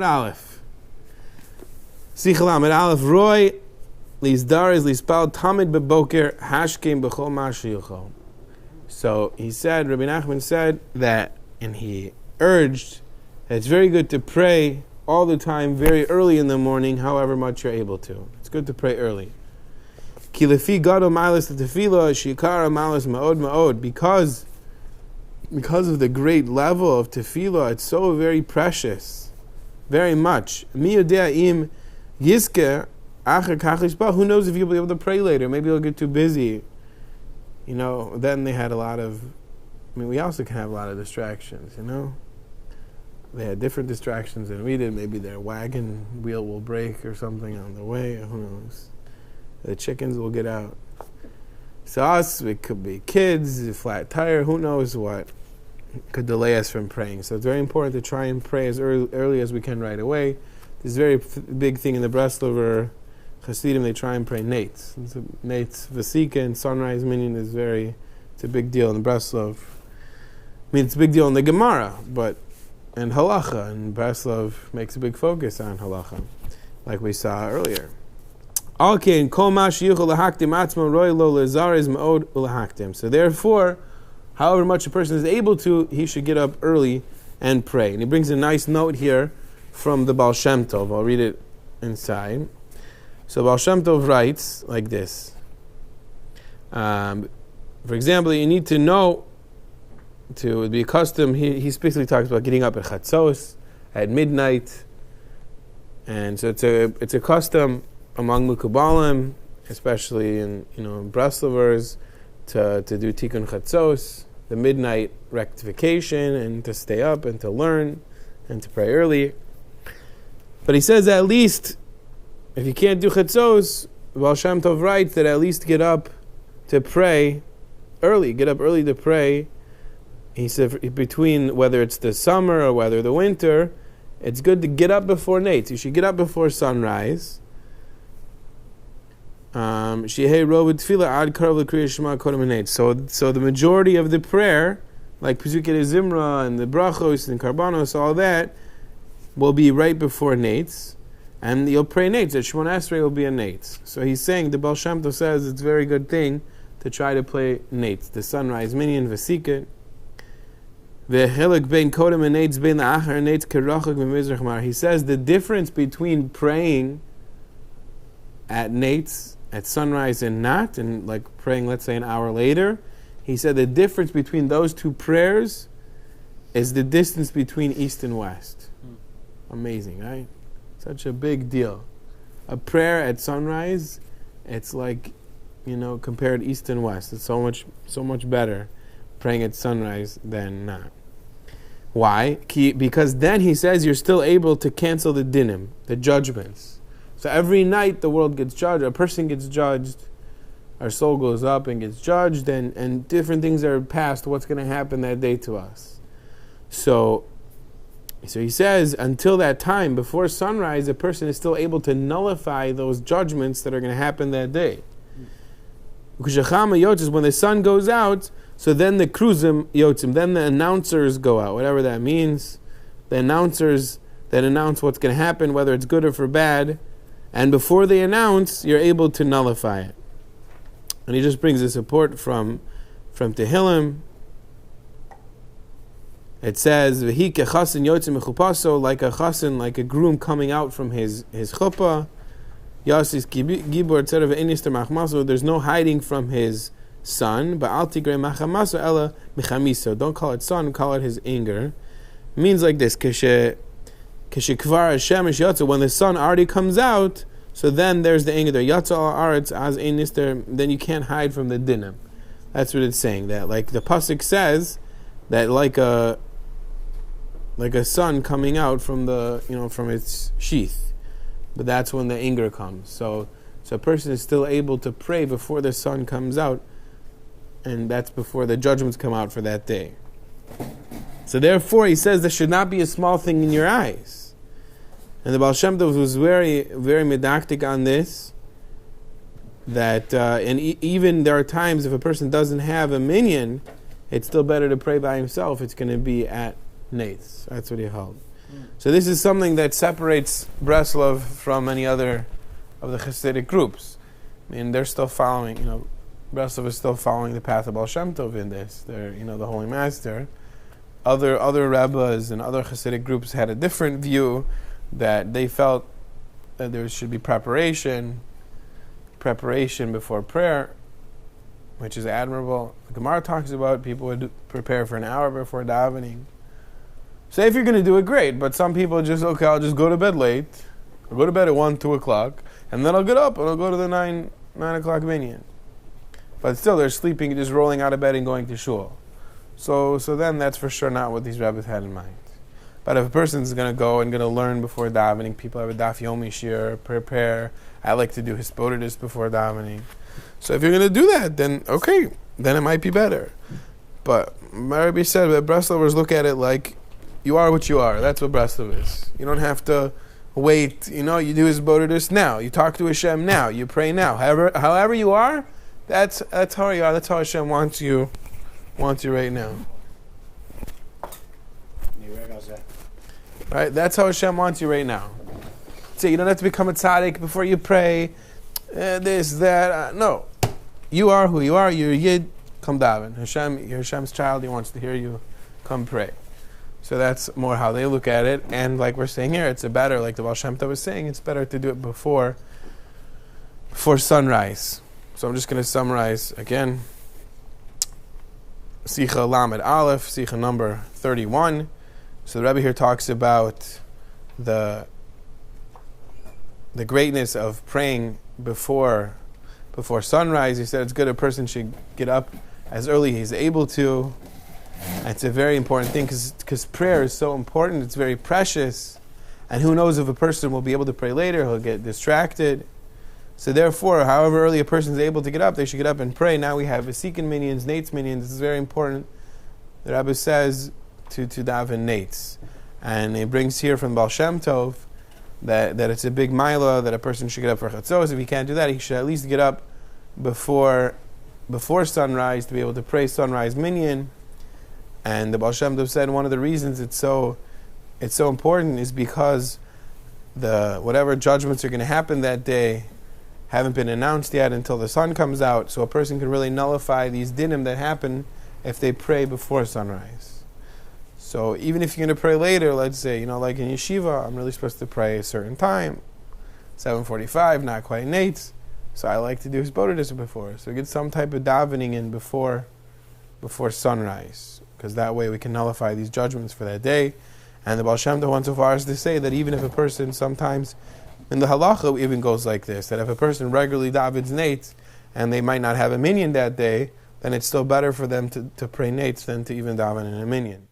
Lamed Aleph. Sicha Lamed Aleph. Roy Lizdar Lispal Tamid Beboker Hashkim Bechol Mashiyuchol. So he said, Rebbe Nachman said that, and he urged that it's very good to pray all the time, very early in the morning, however much you're able to. It's good to pray early. Ki lefi gado malas tefillah shikara malas ma'od ma'od. Because of the great level of tefillah, it's so very precious, very much. Mi yodea im yizker acher kach lishba. Who knows if you'll be able to pray later? Maybe you'll get too busy. You know, then they had a lot of, we also can have a lot of distractions, you know. They had different distractions than we did. Maybe their wagon wheel will break or something on the way. Who knows? The chickens will get out. So us, it could be kids, a flat tire, who knows what could delay us from praying. So it's very important to try and pray as early as we can right away. This is a very big thing in the Breslover Hasidim. They try and pray nates. Nates, Vasika, and sunrise minyan is it's a big deal in Breslov. It's a big deal in the Gemara, but and halacha, and Breslov makes a big focus on halacha, like we saw earlier. So therefore, however much a person is able to, he should get up early and pray. And he brings a nice note here from the Baal Shem Tov. I'll read it inside. So Baal Shem Tov writes like this. For example, you need to know, to be accustomed, he basically talks about getting up at Chatzos, at midnight. And so it's a custom among Mukubalim, especially in Breslovers, to do Tikkun Chatzos, the midnight rectification, and to stay up and to learn and to pray early. But he says at least, if you can't do Chatzos, Baal Shem Tov writes that at least get up to pray early. Get up early to pray. He said between whether it's the summer or whether the winter, it's good to get up before nates. You should get up before sunrise. So the majority of the prayer, like Pesukei Zimra and the Brachos and Karbanos, all that, will be right before nates. And you'll pray nates. At Shemona Esrei will be a nates. So he's saying, the Baal Shem Tov says it's a very good thing to try to play nates. The sunrise minyan, Vasika. He says the difference between praying at nates, at sunrise and not, and like praying, let's say, an hour later, he said the difference between those two prayers is the distance between east and west. Amazing, right? Such a big deal. A prayer at sunrise, it's like, compared east and west. It's so much better praying at sunrise than not. Why? Because then he says you're still able to cancel the dinim, the judgments. So every night the world gets judged, a person gets judged, our soul goes up and gets judged, and different things are passed, what's going to happen that day to us. So he says, until that time, before sunrise, a person is still able to nullify those judgments that are going to happen that day. Because when the sun goes out, so then the kruzim yotzim, then the announcers go out, whatever that means. The announcers that announce what's going to happen, whether it's good or for bad. And before they announce, you're able to nullify it. And he just brings the support from Tehillim. It says, "V'hi kechasin yotzim mechupaso," like a chasin, like a groom coming out from his chuppah. Yasis gibor tzera ve'inister machmaso. There's no hiding from his son. But al tigrei machamaso ela michamiso. Don't call it son, call it his anger. It means like this: Kvar Hashemesh yatsa. When the sun already comes out, so then there's the anger there. Yatsa al aretz as einister. Then you can't hide from the dinim. That's what it's saying. That like the pasuk says that like a sun coming out from from its sheath. But that's when the anger comes. So a person is still able to pray before the sun comes out, and that's before the judgments come out for that day. So therefore, he says there should not be a small thing in your eyes. And the Baal Shem Tov was very, very medactic on this, that even there are times if a person doesn't have a minyan, it's still better to pray by himself. It's going to be at nates. That's what he held. So this is something that separates Breslov from many other of the Hasidic groups. I mean, they're still following, Breslov is still following the path of Baal Shem Tov in this. They're, the Holy Master. Other Rebbes and other Hasidic groups had a different view, that they felt that there should be preparation before prayer, which is admirable. The Gemara talks about people would prepare for an hour before davening. So if you're going to do it, great. But some people just, I'll just go to bed late. I'll go to bed at 1, 2 o'clock, and then I'll get up and I'll go to the 9 o'clock minyan. But still, they're sleeping, just rolling out of bed and going to shul. So then that's for sure not what these rabbis had in mind. But if a person's going to go and going to learn before davening, people have a daf yomi shir, prepare. I like to do hisbodedus before davening. So if you're going to do that, then then it might be better. But Rabbi said that Breslovers look at it like, you are what you are. That's what Breslov is. You don't have to wait. You do hisbodedus now. You talk to Hashem now. You pray now. However you are, that's how you are. That's how Hashem wants you right now. Right? That's how Hashem wants you right now. So you don't have to become a tzaddik before you pray. This, that. No. You are who you are. You're a yid. Come daven. You're Hashem's child. He wants to hear you. Come pray. So that's more how they look at it. And like we're saying here, it's better, like the Baal Shem Tov was saying, it's better to do it before sunrise. So I'm just going to summarize again. Sicha Lamed Aleph, Sicha number 31. So the Rebbe here talks about the greatness of praying before sunrise. He said it's good a person should get up as early as he's able to. And it's a very important thing because prayer is so important. It's very precious. And who knows if a person will be able to pray later, he'll get distracted. So therefore, however early a person is able to get up, they should get up and pray. Now we have Vesikin minions, Nates minions. This is very important. The Rabbi says to daven Nates. And he brings here from Baal Shem Tov that it's a big milah that a person should get up for Chatzos. If he can't do that, he should at least get up before sunrise to be able to pray sunrise minyan. And the Baal Shem Tov said one of the reasons it's so important is because whatever judgments are going to happen that day haven't been announced yet until the sun comes out. So a person can really nullify these dinim that happen if they pray before sunrise. So even if you're going to pray later, let's say, like in yeshiva, I'm really supposed to pray a certain time, 7:45, not quite Nates. So I like to do hisbodedus before. So get some type of davening in before sunrise, because that way we can nullify these judgments for that day. And the Baal Shem Tov went so far as to say that even if a person sometimes, in the halacha even goes like this, that if a person regularly davens Nates and they might not have a minyan that day, then it's still better for them to pray Nates than to even daven in a minyan.